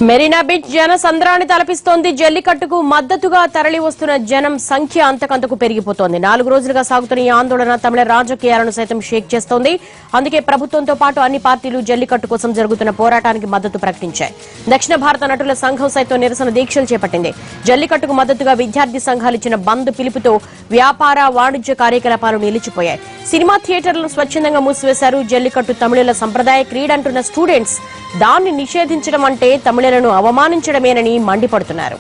Marina beach జన సంద్రాన్ని తలపిస్తోంది. జల్లికట్టుకు మద్దతుగా తరలి వస్తున్న జనం సంఖ్య అంతకంతకు పెరిగిపోతోంది. 4 రోజులుగా సాగుతున్న ఈ ఆందోళన తమిళ రాజకీయాలను సైతం షేక్ చేస్తోంది. అందుకే ప్రభుత్వంతో పాటు అన్ని పార్టీలు జల్లికట్టు కోసం జరుగుతున్న పోరాటానికి మద్దతు ప్రకటించాయి. దక్షిణ భారత నటుల సంఘం సైతం నిరసన దీక్షలు చేపట్టింది. జల్లికట్టుకు మద్దతుగా విద్యార్థి సంఘాలు ఇచ్చిన బంద్ పిలుపుతో వ్యాపార వాణిజ్య కార్యకలాపాలు నిలిచిపోయాయి. సినిమా థియేటర్లను స్వచ్ఛందంగా మూసివేశారు. జల్లికట్టు తమిళుల సంప్రదాయ క్రీడ అంటున్న స్టూడెంట్స్ దాన్ని నిషేధించడం అంటే తమిళులను అవమానించడమేనని మండిపడుతున్నారు.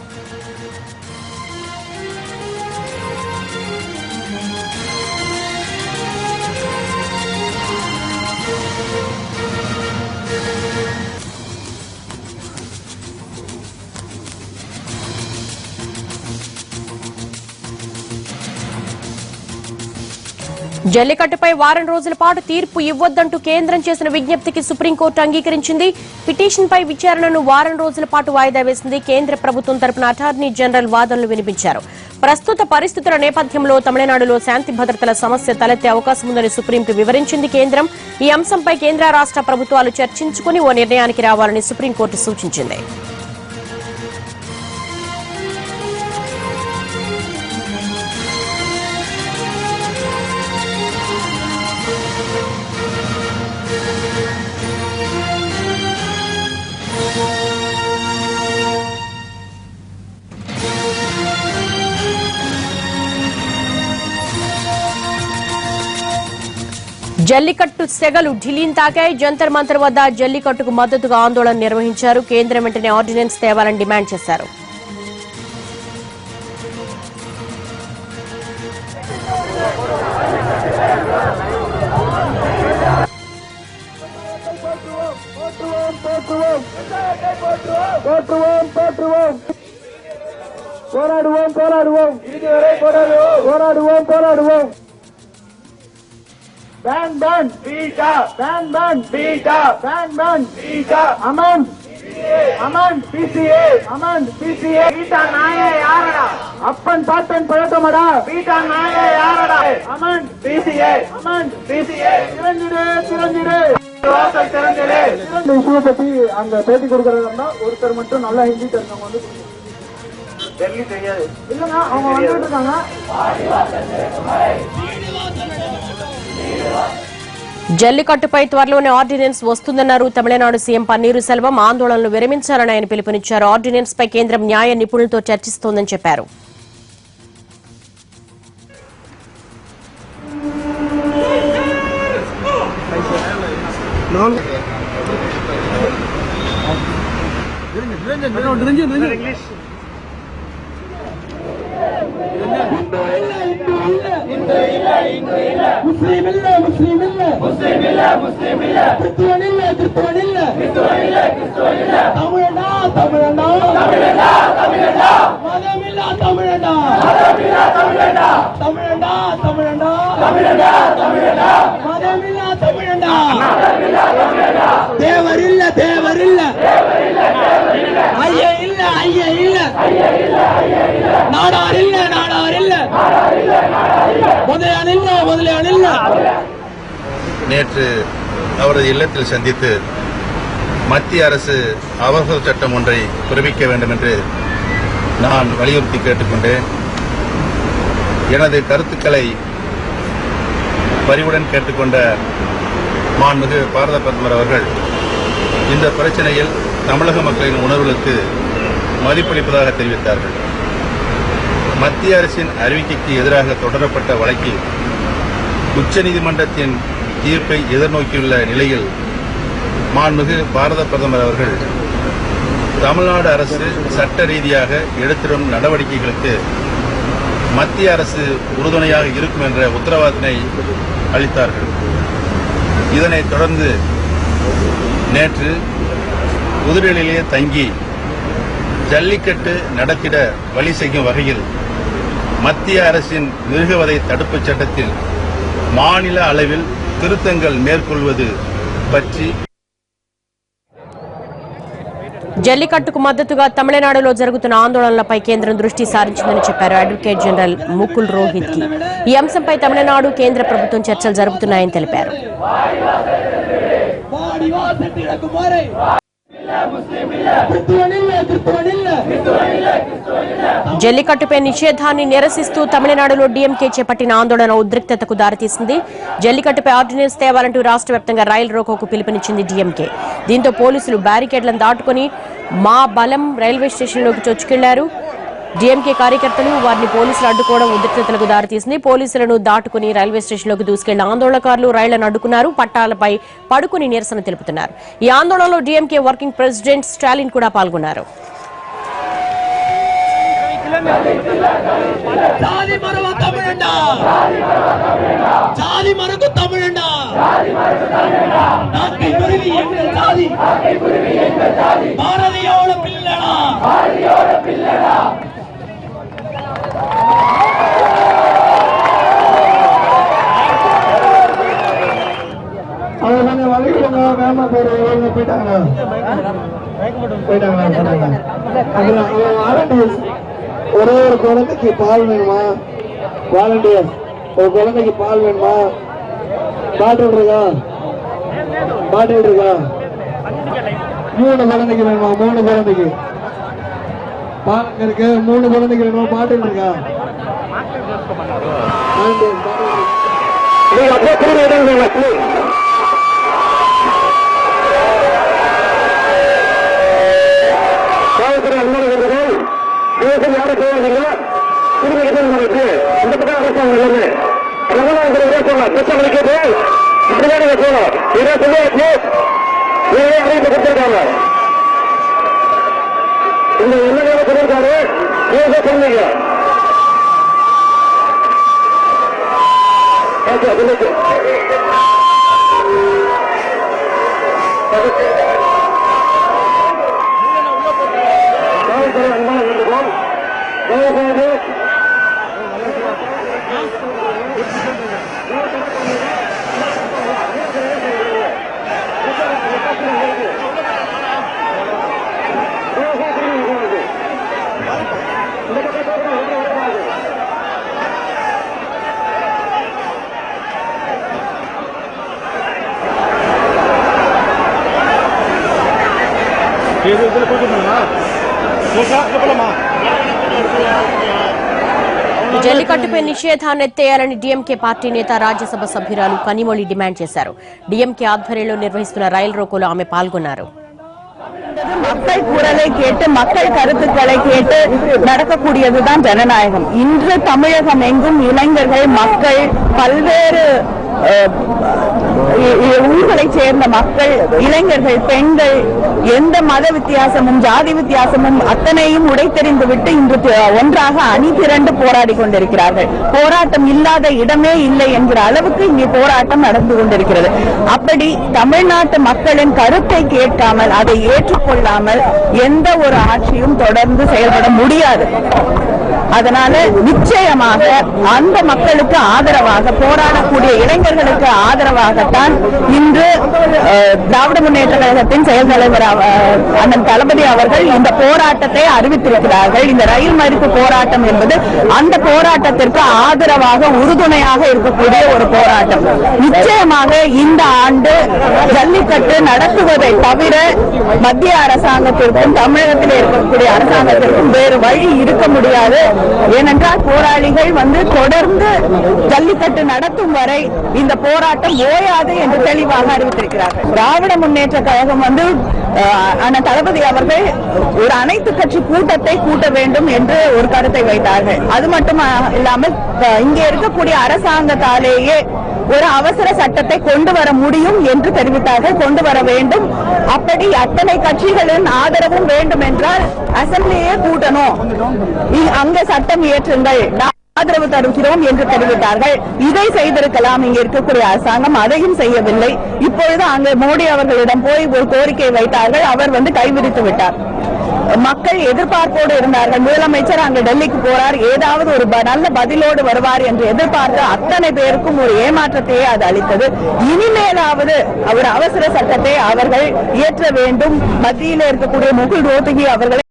జల్లికట్టుపై వారం రోజుల పాటు తీర్పు ఇవ్వొద్దంటూ కేంద్రం చేసిన విజ్ఞప్తికి సుప్రీంకోర్టు అంగీకరించింది. పిటిషన్పై విచారణను వారం రోజుల పాటు వాయిదా వేసింది. కేంద్ర ప్రభుత్వం తరపున అటార్నీ జనరల్ వాదనలు వినిపించారు. ప్రస్తుత పరిస్థితుల నేపథ్యంలో తమిళనాడులో శాంతి భద్రతల సమస్య తలెత్తే అవకాశం ఉందని సుప్రీంకు వివరించింది కేంద్రం. ఈ అంశంపై కేంద్ర రాష్ట్ర ప్రభుత్వాలు చర్చించుకుని ఓ నిర్ణయానికి రావాలని సుప్రీంకోర్టు సూచించింది. జల్లికట్టు సెగలు ఢిల్లీని తాకాయి. జంతర్ మంతర్ వద్ద జల్లికట్టుకు మద్దతుగా ఆందోళన నిర్వహించారు. కేంద్రం వెంటనే ఆర్డినెన్స్ తేవాలని డిమాండ్ చేశారు. Ban ban Beta ban ban Beta ban ban Beta Aman Aman PCA Aman PCA Beta Naya Yarada Appan Patan Paratamada Beta Naya Yarada Aman PCA Aman PCA Tirandire வாசல் திறந்தலே இந்த விஷயத்தை பத்தி அங்க பேட்டி கொடுக்கறதுன்னா ஒருத்தர் மட்டும் நல்லா ஹிந்தி தெரிஞ்சவங்க வந்து டெல்லி தெரியாது இல்லங்க அவங்க வந்துட்டு இருக்காங்க. జల్లికట్టుపై త్వరలోనే ఆర్డినెన్స్ వస్తుందన్నారు తమిళనాడు సీఎం పన్నీరు సెల్వం. ఆందోళనలు విరమించాలని ఆయన పిలుపునిచ్చారు. ఆర్డినెన్స్ పై కేంద్రం న్యాయ నిపుణులతో చర్చిస్తోందని చెప్పారు. முஸ்லிம் இல்ல முஸ்லிம் இல்ல முஸ்லிம் இல்ல முஸ்லிம் இல்ல கிறிஸ்துவன் இல்ல கிறிஸ்துவன் இல்ல கிறிஸ்துவன் இல்ல கிறிஸ்துவன் இல்ல தமிழனா தமிழனா தமிழனா தமிழனா மதம் இல்ல தமிழனா மதம் இல்ல தமிழனா தமிழனா தமிழனா தமிழனா தமிழனா மதம் இல்ல தமிழனா மதம் இல்ல தமிழனா தேவர் இல்ல தேவர் இல்ல தேவர் இல்ல தேவர் இல்ல ஐயா இல்ல ஐயா இல்ல ஐயா இல்ல ஐயா இல்ல நாடார் இல்ல நாடார் இல்ல நாடார் இல்ல நாடார் இல்ல முதலியான் இல்ல முதலியான் இல்ல. நேற்று அவரது இல்லத்தில் சந்தித்து மத்திய அரசு அவசர சட்டம் ஒன்றை பிறப்பிக்க வேண்டும் என்று நான் வலியுறுத்தி கேட்டுக்கொண்டேன். எனது கருத்துக்களை பரிவுடன் கேட்டுக்கொண்ட மாண்புமிகு பாரத பிரதமர் அவர்கள் இந்த பிரச்சனையில் தமிழக மக்களின் உணர்வுகளுக்கு மதிப்பளிப்பதாக தெரிவித்தார்கள். மத்திய அரசின் அறிவிக்கைக்கு எதிராக தொடரப்பட்ட வழக்கில் உச்சநீதிமன்றத்தின் தீர்ப்பை எதிர்நோக்கியுள்ள நிலையில் மாண்புமிகு பாரத பிரதமர் அவர்கள் தமிழ்நாடு அரசு சட்ட ரீதியாக எடுத்திடும் நடவடிக்கைகளுக்கு மத்திய அரசு உறுதுணையாக இருக்கும் என்ற உத்தரவாதத்தினை அளித்தார்கள். இதனைத் தொடர்ந்து நேற்று புதுடெல்லியிலே தங்கி ஜல்லிக்கட்டு நடத்திட வழி செய்யும் வகையில் மத்திய அரசின் மிருகவதை தடுப்புச் சட்டத்தில் மாநில அளவில் திருத்தங்கள் மேற்கொள்வது பற்றி జల్లికట్టుకు మద్దతుగా తమిళనాడులో జరుగుతున్న ఆందోళనలపై కేంద్రం దృష్టి సారించిందని చెప్పారు అడ్వకేట్ జనరల్ ముకుల్ రోహిత్ కి. ఈ అంశంపై తమిళనాడు కేంద్ర ప్రభుత్వం చర్చలు జరుపుతున్నాయని తెలిపారు. జల్లికట్టుపై నిషేధాన్ని నిరసిస్తూ తమిళనాడులో డీఎంకే చేపట్టిన ఆందోళన ఉద్రిక్తతకు దారితీసింది. జల్లికట్టుపై ఆర్డినెన్స్ తేవాలంటూ రాష్ట్ర వ్యాప్తంగా రైలు రోకోకు పిలుపునిచ్చింది డీఎంకే. దీంతో పోలీసులు బ్యారికేడ్లను దాటుకుని మా బలం రైల్వే స్టేషన్లోకి చొచ్చుకెళ్లారు. డీఎంకే కార్యకర్తలు వారిని పోలీసులు అడ్డుకోవడం ఉద్రిక్తతలకు దారితీసింది. పోలీసులను దాటుకుని రైల్వే స్టేషన్లోకి దూసుకెళ్లిన ఆందోళనకారులు రైళ్లను అడ్డుకున్నారు. పట్టాలపై పడుకుని నిరసన తెలుపుతున్నారు. ఈ ఆందోళనలో డీఎంకే వర్కింగ్ ప్రెసిడెంట్ స్టాలిన్ కూడా పాల్గొన్నారు. ஒரே ஒரு குழந்தைக்கு பால் வேணுமா? வாலண்டியர் ஒரு குழந்தைக்கு பால் வேணுமா? பாட்டில் இருக்கா? பாட்டில் இருக்கா? 3 குழந்தைக்கு வேணுமா? 3 குழந்தைக்கு பால் இருக்கு. 3 குழந்தைக்கு வேணுமா? பாட்டில் இருக்கா? யாரும் போவதில்லை. திரும்பி இந்த பக்கம் அரசாங்கம் எல்லாமே போகலாம். பிரச்சனைக்கு இப்படிதான் போகலாம். இதே சொல்லியாச்சு. அறிவிப்பு கொடுத்திருக்காங்க. இந்த என்ன சொல்லியிருக்காரு சொன்னீங்க. జల్లికట్టుపై నిషేధాన్ని ఎత్తేయాలని డీఎంకే పార్టీ నేత రాజ్యసభ సభ్యురాలు కనిమొళి డిమాండ్ చేశారు. డీఎంకే ఆధ్వర్యంలో నిర్వహిస్తున్న రైలు రోకోలో ఆమె పాల్గొన్నారు. மக்கள் குரலை கேட்டு மக்கள் கருத்துக்களை கேட்டு நடக்கக்கூடியதுதான் ஜனநாயகம். இன்று தமிழகம் எங்கும் இளைஞர்கள் மக்கள் பல்வேறு ஊர்களைச் சேர்ந்த மக்கள் இளைஞர்கள் பெண்கள் எந்த மத வித்தியாசமும் ஜாதி வித்தியாசமும் அத்தனையும் உடைத்தெறிந்து விட்டு இன்று ஒன்றாக அணி திரண்டு போராடி கொண்டிருக்கிறார்கள். போராட்டம் இல்லாத இடமே இல்லை என்கிற அளவுக்கு இங்கே போராட்டம் நடந்து கொண்டிருக்கிறது. அப்படி தமிழ்நாட்டு மக்களின் கருத்தை கேட்காமல் அதை ஏற்றுக்கொள்ளாமல் எந்த ஒரு ஆட்சியும் தொடர்ந்து செயல்பட முடியாது. அதனால நிச்சயமாக அந்த மக்களுக்கு ஆதரவாக போராடக்கூடிய இளைஞர்களுக்கு ஆதரவாகத்தான் இன்று திராவிட முன்னேற்ற கழகத்தின் செயல் தலைவர் அண்ணன் தளபதி அவர்கள் இந்த போராட்டத்தை அறிவித்திருக்கிறார்கள். இந்த ரயில் மறிப்பு போராட்டம் என்பது அந்த போராட்டத்திற்கு ஆதரவாக உறுதுணையாக இருக்கக்கூடிய ஒரு போராட்டம். நிச்சயமாக இந்த ஆண்டு ஜல்லிக்கட்டு நடத்துவதை தவிர மத்திய அரசாங்கத்திற்கும் தமிழகத்தில் இருக்கக்கூடிய அரசாங்கத்திற்கும் வேறு வழி இருக்க முடியாது. ஏனென்றால் போராளிகள் தொடர்ந்து ஜல்லிக்கட்டு நடத்தும் வரை இந்த போராட்டம் ஓயாது என்று தெளிவாக அறிவித்திருக்கிறார்கள். திராவிட முன்னேற்ற கழகம் அண்ணன் தளபதி அவர்கள் ஒரு அனைத்து கட்சி கூட்டத்தை கூட்ட வேண்டும் என்று ஒரு கருத்தை வைத்தார்கள். அது மட்டும் இல்லாமல் இங்கே இருக்கக்கூடிய அரசாங்கத்தாலேயே ஒரு அவசர சட்டத்தை கொண்டு வர முடியும் என்று தெரிவித்தார்கள். கொண்டு வர வேண்டும். அப்படி அத்தனை கட்சிகளின் ஆதரவும் வேண்டும் என்றால் அசெம்பிளியே கூட்டணும், அங்க சட்டம் இயற்றுங்கள், ஆதரவு தருகிறோம் என்று தெரிவித்தார்கள். இதை செய்திருக்கலாம் இங்க இருக்கக்கூடிய அரசாங்கம், அதையும் செய்யவில்லை. இப்பொழுது அங்கு மோடி அவர்களிடம் போய் ஒரு கோரிக்கை வைத்தார்கள். அவர் கைவிரித்து விட்டார். மக்கள் எதிர்பார்ப்போடு இருந்தார்கள். முதலமைச்சர் அங்கு டெல்லிக்கு போறார், ஏதாவது ஒரு நல்ல பதிலோடு வருவார் என்று எதிர்பார்த்து அத்தனை பேருக்கும் ஒரு ஏமாற்றத்தையே அது அளித்தது. இனிமேலாவது அவர் அவசர சட்டத்தை அவர்கள் இயற்ற வேண்டும். மத்தியில் இருக்கக்கூடிய முகுல் ரோத்தகி அவர்களை